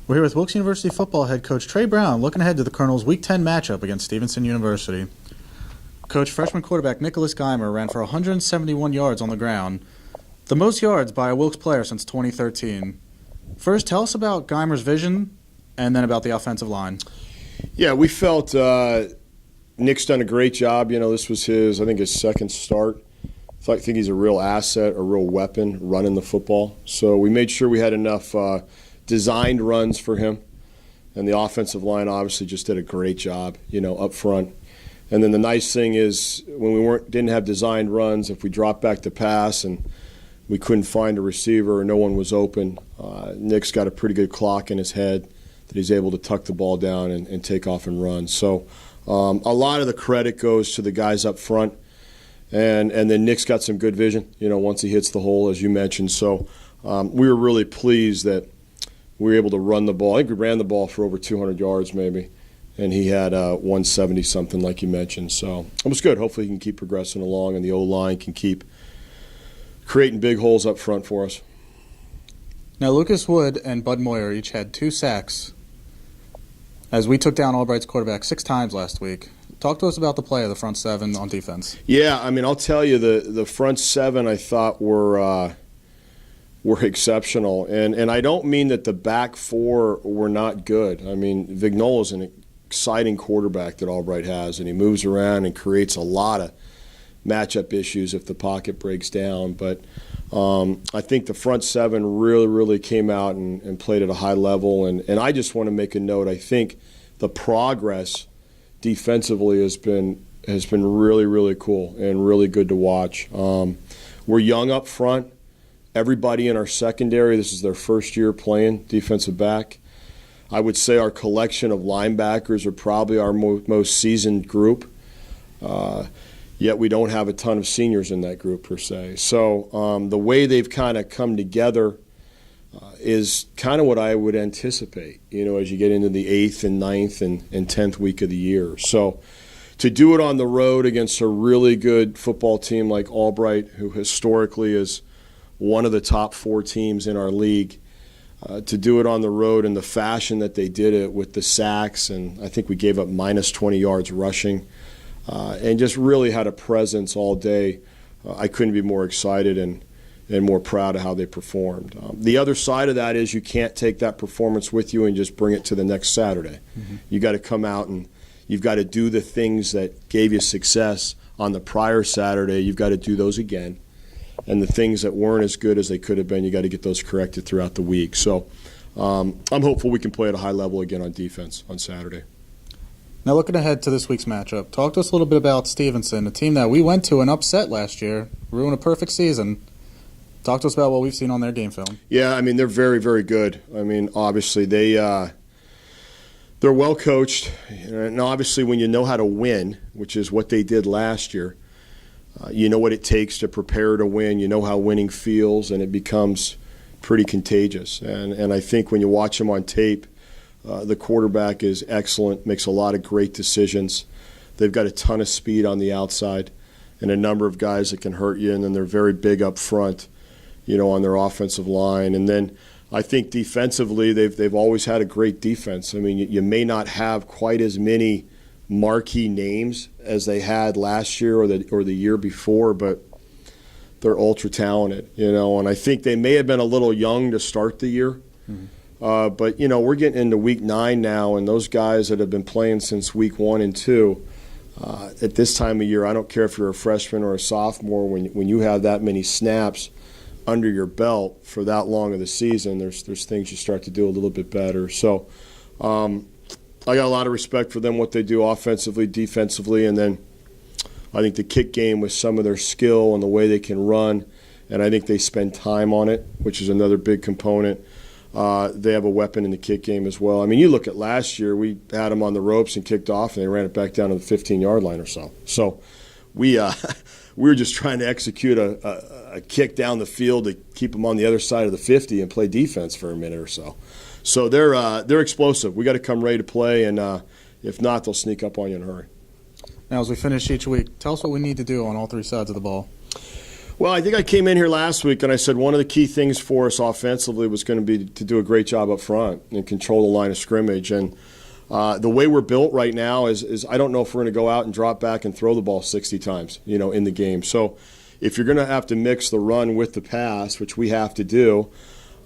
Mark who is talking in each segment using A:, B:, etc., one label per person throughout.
A: We're here with Wilkes University football head coach Trey Brown, looking ahead to the Colonels' Week 10 matchup against Stevenson University. Coach, freshman quarterback Nicholas Geimer ran for 171 yards on the ground, the most yards by a Wilkes player since 2013. First, tell us about Geimer's vision, and then about the offensive line.
B: Yeah, we felt Nick's done a great job. This was his second start. I think he's a real asset, a real weapon running the football. So we made sure we had enough designed runs for him. And the offensive line obviously just did a great job, up front. And then the nice thing is when we didn't have designed runs, if we dropped back to pass and we couldn't find a receiver or no one was open, Nick's got a pretty good clock in his head that he's able to tuck the ball down and take off and run. So a lot of the credit goes to the guys up front. And then Nick's got some good vision, once he hits the hole, as you mentioned. So we were really pleased that we were able to run the ball. I think we ran the ball for over 200 yards maybe, and he had 170-something like you mentioned. So it was good. Hopefully he can keep progressing along, and the O-line can keep creating big holes up front for us.
A: Now, Lucas Wood and Bud Moyer each had 2 sacks as we took down Albright's quarterback 6 times last week. Talk to us about the play of the front 7 on defense.
B: Yeah, I'll tell you, the front 7 I thought were exceptional. And I don't mean that the back 4 were not good. Vignola's an exciting quarterback that Albright has, and he moves around and creates a lot of matchup issues if the pocket breaks down. But I think the front 7 really, really came out and played at a high level. And I just want to make a note. I think the progress defensively has been really, really cool and really good to watch. We're young up front. Everybody in our secondary, this is their first year playing defensive back. I would say our collection of linebackers are probably our most seasoned group. Yet we don't have a ton of seniors in that group per se. So the way they've kind of come together is kind of what I would anticipate, as you get into the 8th and 9th and 10th week of the year. So to do it on the road against a really good football team like Albright, who historically is one of the top 4 teams in our league, to do it on the road in the fashion that they did it with the sacks, and I think we gave up minus 20 yards rushing, and just really had a presence all day. I couldn't be more excited and more proud of how they performed. The other side of that is you can't take that performance with you and just bring it to the next Saturday. Mm-hmm. You got to come out and you've got to do the things that gave you success on the prior Saturday. You've got to do those again. And the things that weren't as good as they could have been, you got to get those corrected throughout the week. So I'm hopeful we can play at a high level again on defense on Saturday.
A: Now, looking ahead to this week's matchup, talk to us a little bit about Stevenson, a team that we went to and upset last year, ruined a perfect season. Talk to us about what we've seen on their game film.
B: Yeah, they're very, very good. Obviously they're well coached, and obviously when you know how to win, which is what they did last year, you know what it takes to prepare to win. You know how winning feels, and it becomes pretty contagious. And I think when you watch them on tape, the quarterback is excellent, makes a lot of great decisions. They've got a ton of speed on the outside and a number of guys that can hurt you, and then they're very big up front, on their offensive line. And then I think defensively they've always had a great defense. You may not have quite as many marquee names as they had last year or the year before, but they're ultra talented, and I think they may have been a little young to start the year. Mm-hmm. But we're getting into week 9 now, and those guys that have been playing since week 1 and 2, at this time of year, I don't care if you're a freshman or a sophomore, when you have that many snaps under your belt for that long of the season, there's things you start to do a little bit better. So I got a lot of respect for them, what they do offensively, defensively, and then I think the kick game with some of their skill and the way they can run, and I think they spend time on it, which is another big component. They have a weapon in the kick game as well. You look at last year, we had them on the ropes and kicked off, and they ran it back down to the 15-yard line or so. So we were just trying to execute a kick down the field to keep them on the other side of the 50 and play defense for a minute or so. So they're explosive. We got to come ready to play, and if not, they'll sneak up on you in a hurry.
A: Now, as we finish each week, tell us what we need to do on all 3 sides of the ball.
B: Well, I think I came in here last week and I said one of the key things for us offensively was going to be to do a great job up front and control the line of scrimmage. And the way we're built right now is I don't know if we're going to go out and drop back and throw the ball 60 times, in the game. So if you're going to have to mix the run with the pass, which we have to do,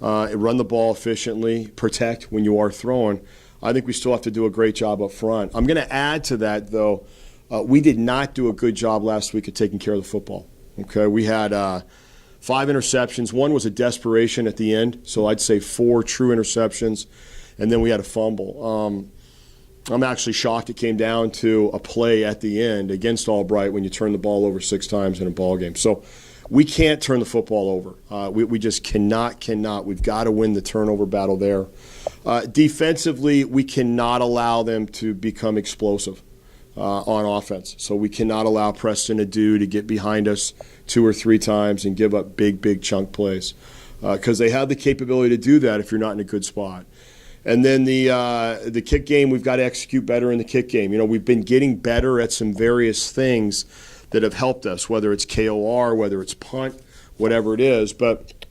B: run the ball efficiently, protect when you are throwing, I think we still have to do a great job up front. I'm going to add to that, though, we did not do a good job last week of taking care of the football. Okay, we had 5 interceptions. One was a desperation at the end, so I'd say 4 true interceptions, and then we had a fumble. I'm actually shocked it came down to a play at the end against Albright when you turn the ball over 6 times in a ball game. So we can't turn the football over. We just cannot. We've got to win the turnover battle there. Defensively, we cannot allow them to become explosive on offense. So we cannot allow Preston Adu to get behind us 2 or 3 times and give up big chunk plays because they have the capability to do that if you're not in a good spot. And then the kick game, we've got to execute better in the kick game. We've been getting better at some various things that have helped us, whether it's KOR, whether it's punt, whatever it is. But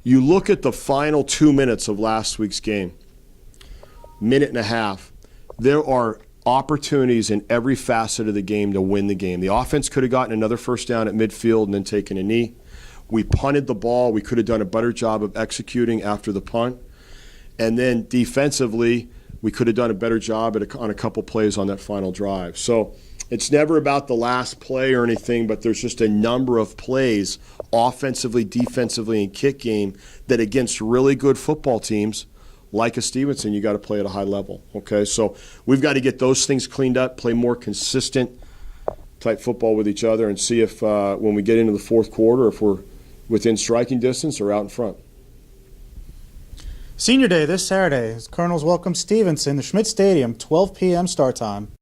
B: you look at the final 2 minutes of last week's game, minute and a half, there are opportunities in every facet of the game to win the game. The offense could have gotten another first down at midfield and then taken a knee. We punted the ball. We could have done a better job of executing after the punt. And then defensively, we could have done a better job on a couple plays on that final drive. So it's never about the last play or anything, but there's just a number of plays offensively, defensively, and kick game that against really good football teams like a Stevenson, you got to play at a high level. Okay, so we've got to get those things cleaned up, play more consistent type football with each other, and see if when we get into the fourth quarter, if we're within striking distance or out in front.
A: Senior Day this Saturday as Colonels welcome Stevenson to Schmidt Stadium, 12 p.m. start time.